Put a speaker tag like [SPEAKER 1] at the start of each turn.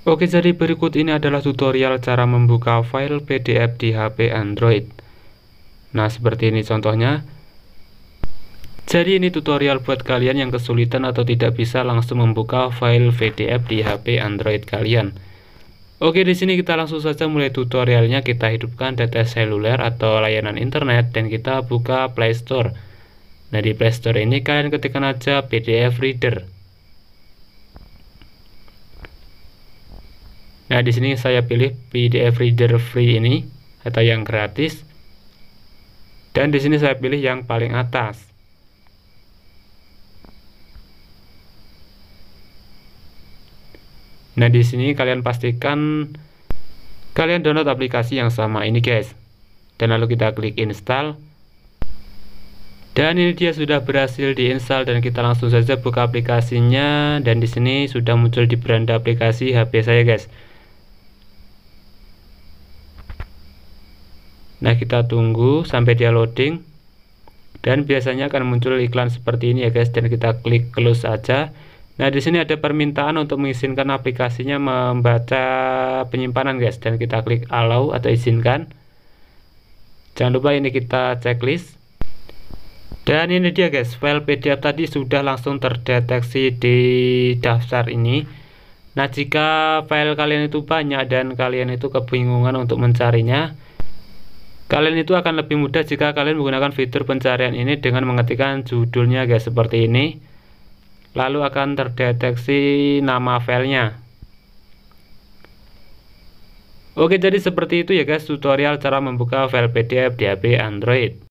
[SPEAKER 1] Oke, jadi berikut ini adalah tutorial cara membuka file PDF di HP Android. Nah, seperti ini contohnya. Jadi ini tutorial buat kalian yang kesulitan atau tidak bisa langsung membuka file PDF di HP Android kalian. Oke, di sini kita langsung saja mulai tutorialnya. Kita hidupkan data seluler atau layanan internet dan kita buka Play Store. Nah, di Play Store ini kalian ketikkan aja PDF Reader. Nah, di sini saya pilih PDF Reader free ini atau yang gratis. Dan di sini saya pilih yang paling atas. Nah, di sini kalian pastikan kalian download aplikasi yang sama ini, guys. Dan lalu kita klik install. Dan ini dia sudah berhasil diinstal dan kita langsung saja buka aplikasinya, dan di sini sudah muncul di beranda aplikasi HP saya, guys. Nah, kita tunggu sampai dia loading. Dan biasanya akan muncul iklan seperti ini ya, guys, dan kita klik close saja. Nah, di sini ada permintaan untuk mengizinkan aplikasinya membaca penyimpanan, guys, dan kita klik allow atau izinkan. Jangan lupa ini kita checklist. Dan ini dia, guys, file PDF tadi sudah langsung terdeteksi di daftar ini. Nah, jika file kalian itu banyak dan kalian itu kebingungan untuk mencarinya, kalian itu akan lebih mudah jika kalian menggunakan fitur pencarian ini dengan mengetikkan judulnya, guys, seperti ini. Lalu akan terdeteksi nama filenya. Oke, jadi seperti itu ya, guys, tutorial cara membuka file PDF di HP Android.